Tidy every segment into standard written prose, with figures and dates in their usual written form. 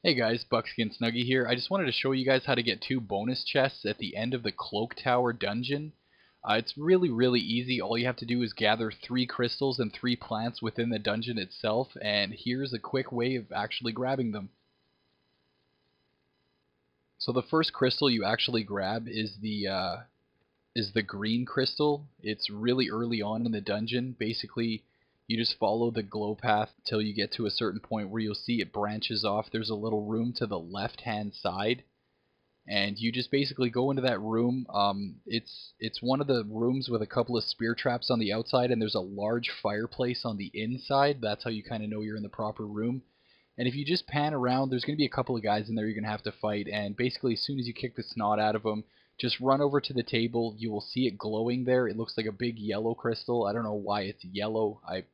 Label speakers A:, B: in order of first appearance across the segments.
A: Hey guys, Buckskin Snuggy here. I just wanted to show you guys how to get 2 bonus chests at the end of the Cloak Tower dungeon. It's really easy. All you have to do is gather 3 crystals and 3 plants within the dungeon itself, and here's a quick way of actually grabbing them. So the first crystal you actually grab is the green crystal. It's really early on in the dungeon. Basically, you just follow the glow path till you get to a certain point where you'll see it branches off. There's a little room to the left-hand side, and you just basically go into that room. It's one of the rooms with a couple of spear traps on the outside, and there's a large fireplace on the inside. That's how you kind of know you're in the proper room. And if you just pan around, there's going to be a couple of guys in there you're going to have to fight, and basically as soon as you kick the snot out of them, just run over to the table. You will see it glowing there. It looks like a big yellow crystal. I don't know why it's yellow. I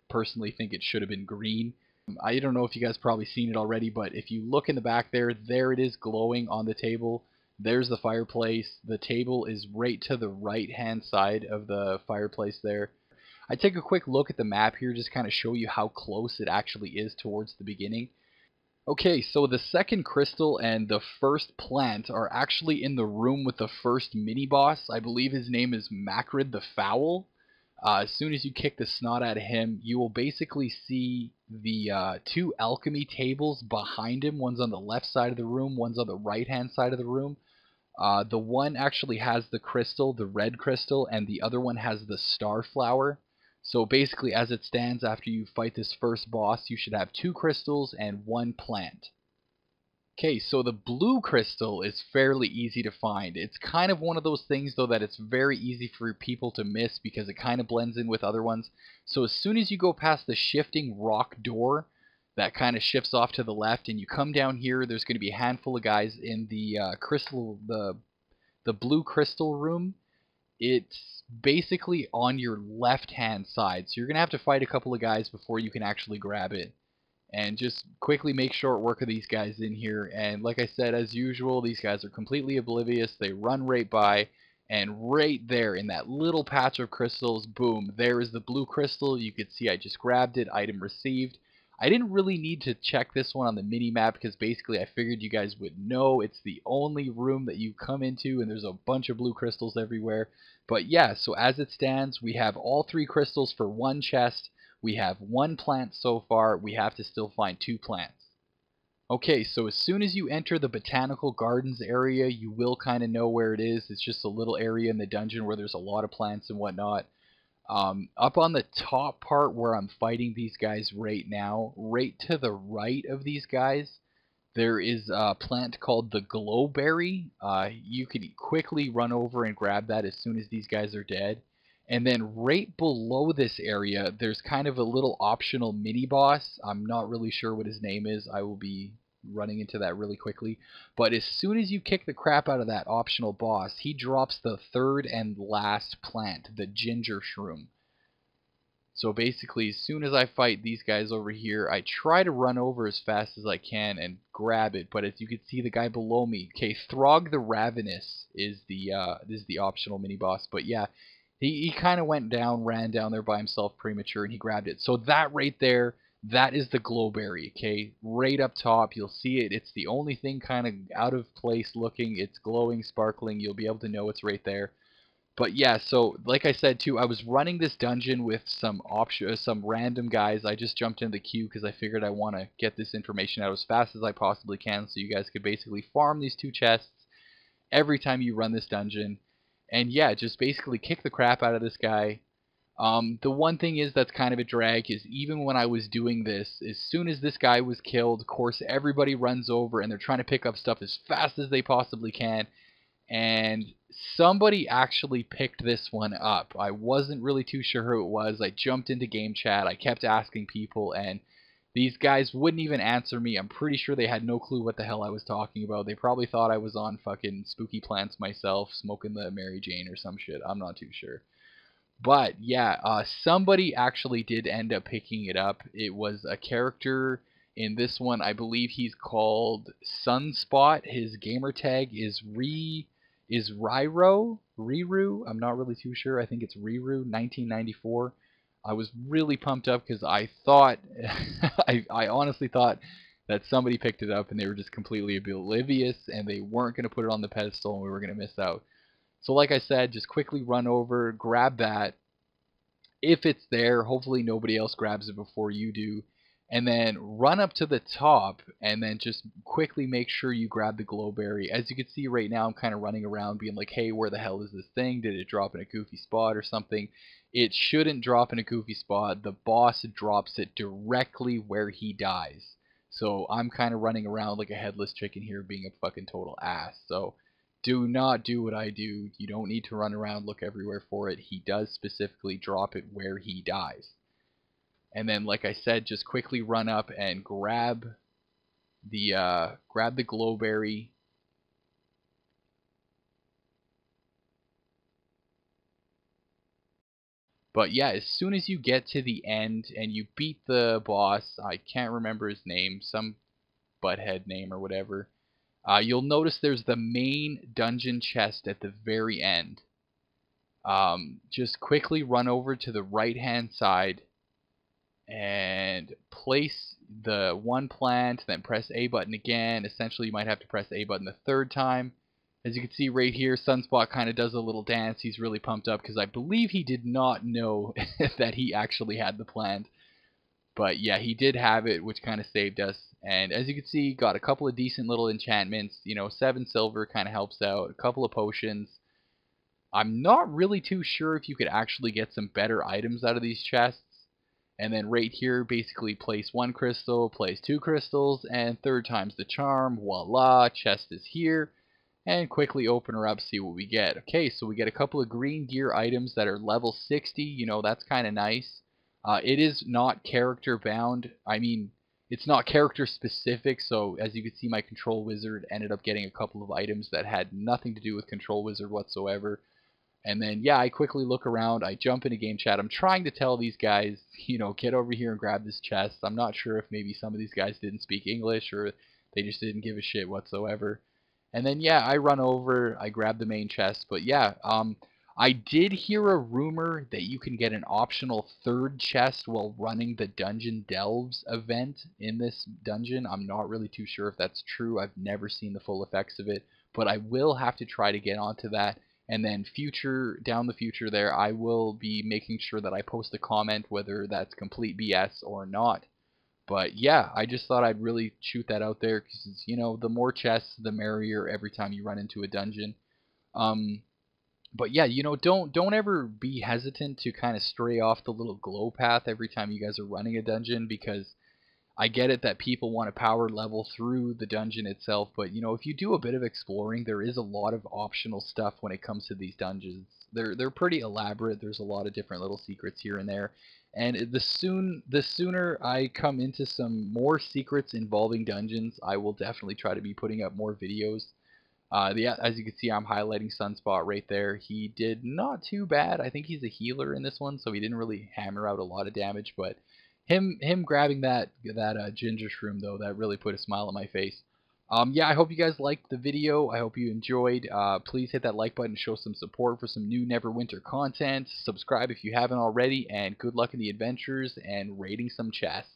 A: personally think it should have been green. I don't know if you guys probably seen it already, but if you look in the back there it is glowing on the table. There's the fireplace. The table is right to the right hand side of the fireplace there. I take a quick look at the map here, just kind of show you how close it actually is towards the beginning. Okay, so the second crystal and the first plant are actually in the room with the first mini-boss. I believe his name is Macrid the Foul. As soon as you kick the snot out of him, you will basically see the 2 alchemy tables behind him. One's on the left side of the room, one's on the right-hand side of the room. The one actually has the crystal, the red crystal, and the other one has the star flower. So basically, as it stands, after you fight this first boss, you should have 2 crystals and 1 plant. Okay, so the blue crystal is fairly easy to find. It's kind of one of those things, though, that it's very easy for people to miss because it kind of blends in with other ones. So as soon as you go past the shifting rock door, that kind of shifts off to the left, and you come down here, there's going to be a handful of guys in the the blue crystal room. It's basically on your left hand side, so you're gonna have to fight a couple of guys before you can actually grab it. And just quickly make short work of these guys in here, and like I said, as usual, these guys are completely oblivious. They run right by, and right there in that little patch of crystals, boom, there is the blue crystal. You could see I just grabbed it, item received. I didn't really need to check this one on the mini map because basically I figured you guys would know it's the only room that you come into, and there's a bunch of blue crystals everywhere. But yeah, so as it stands, we have all 3 crystals for 1 chest. We have 1 plant so far. We have to still find 2 plants. Okay, so as soon as you enter the botanical gardens area, you will kind of know where it is. It's just a little area in the dungeon where there's a lot of plants and whatnot. Up on the top part where I'm fighting these guys right now, right to the right of these guys, there is a plant called the glowberry. You could quickly run over and grab that as soon as these guys are dead. And then right below this area, there's kind of a little optional mini-boss. I'm not really sure what his name is. I will be running into that really quickly. But as soon as you kick the crap out of that optional boss, he drops the 3rd and last plant, the ginger shroom. So basically, as soon as I fight these guys over here, I try to run over as fast as I can and grab it. But as you can see, the guy below me, okay, Throg the Ravenous is the optional mini boss. But yeah, he kind of ran down there by himself premature, and he grabbed it. So that right there, that is the glowberry. Okay, right up top, you'll see it. It's the only thing kind of out of place looking. It's glowing, sparkling. You'll be able to know it's right there. But yeah, so like I said too, I was running this dungeon with some random guys. I just jumped in the queue because I figured I want to get this information out as fast as I possibly can, so you guys could basically farm these 2 chests every time you run this dungeon. And yeah, just basically kick the crap out of this guy. The one thing is that's kind of a drag is even when I was doing this, as soon as this guy was killed, of course everybody runs over and they're trying to pick up stuff as fast as they possibly can. And somebody actually picked this one up. I wasn't really too sure who it was. I jumped into game chat. I kept asking people, and these guys wouldn't even answer me. I'm pretty sure they had no clue what the hell I was talking about. They probably thought I was on fucking Spooky Plants myself, smoking the Mary Jane or some shit. I'm not too sure. But yeah, somebody actually did end up picking it up. It was a character in this one. I believe he's called Sunspot. His gamer tag is Riru? I'm not really too sure. I think it's Riru 1994. I was really pumped up because I thought, I honestly thought that somebody picked it up and they were just completely oblivious and they weren't going to put it on the pedestal and we were going to miss out. So like I said, just quickly run over, grab that. If it's there, hopefully nobody else grabs it before you do. And then run up to the top and then just quickly make sure you grab the glowberry. As you can see right now, I'm kind of running around being like, hey, where the hell is this thing? Did it drop in a goofy spot or something? It shouldn't drop in a goofy spot. The boss drops it directly where he dies. So I'm kind of running around like a headless chicken here being a fucking total ass. So do not do what I do. You don't need to run around, look everywhere for it. He does specifically drop it where he dies. And then, like I said, just quickly run up and grab the glowberry. But yeah, as soon as you get to the end and you beat the boss, I can't remember his name, some butthead name or whatever, you'll notice there's the main dungeon chest at the very end. Just quickly run over to the right hand side and place the one plant, then press A button again. Essentially, you might have to press A button the third time. As you can see right here, Sunspot kind of does a little dance. He's really pumped up because I believe he did not know that he actually had the plant. But yeah, he did have it, which kind of saved us. And as you can see, got a couple of decent little enchantments. 7 silver kind of helps out. A couple of potions. I'm not really too sure if you could actually get some better items out of these chests. And then right here, basically place 1 crystal, place 2 crystals, and third time's the charm. Voila, chest is here. And quickly open her up, see what we get. Okay, so we get a couple of green gear items that are level 60. That's kind of nice. It is not character bound. I mean, it's not character specific, so as you can see, my control wizard ended up getting a couple of items that had nothing to do with control wizard whatsoever. And then, yeah, I quickly look around. I jump into game chat. I'm trying to tell these guys, get over here and grab this chest. I'm not sure if maybe some of these guys didn't speak English or they just didn't give a shit whatsoever. And then, yeah, I run over. I grab the main chest. But, yeah, I did hear a rumor that you can get an optional third chest while running the Dungeon Delves event in this dungeon. I'm not really too sure if that's true. I've never seen the full effects of it. But I will have to try to get onto that. And then down the future there, I will be making sure that I post a comment whether that's complete BS or not. But yeah, I just thought I'd really shoot that out there because, the more chests, the merrier every time you run into a dungeon. But yeah, don't ever be hesitant to kind of stray off the little glow path every time you guys are running a dungeon, because I get it that people want to power level through the dungeon itself, but if you do a bit of exploring, there is a lot of optional stuff when it comes to these dungeons. They're pretty elaborate. There's a lot of different little secrets here and there. And the sooner I come into some more secrets involving dungeons, I will definitely try to be putting up more videos. As you can see, I'm highlighting Sunspot right there. He did not too bad. I think he's a healer in this one, so he didn't really hammer out a lot of damage, but him grabbing that ginger shroom, though, that really put a smile on my face. Yeah, I hope you guys liked the video. I hope you enjoyed. Please hit that like button to show some support for some new Neverwinter content. Subscribe if you haven't already, and good luck in the adventures and raiding some chests.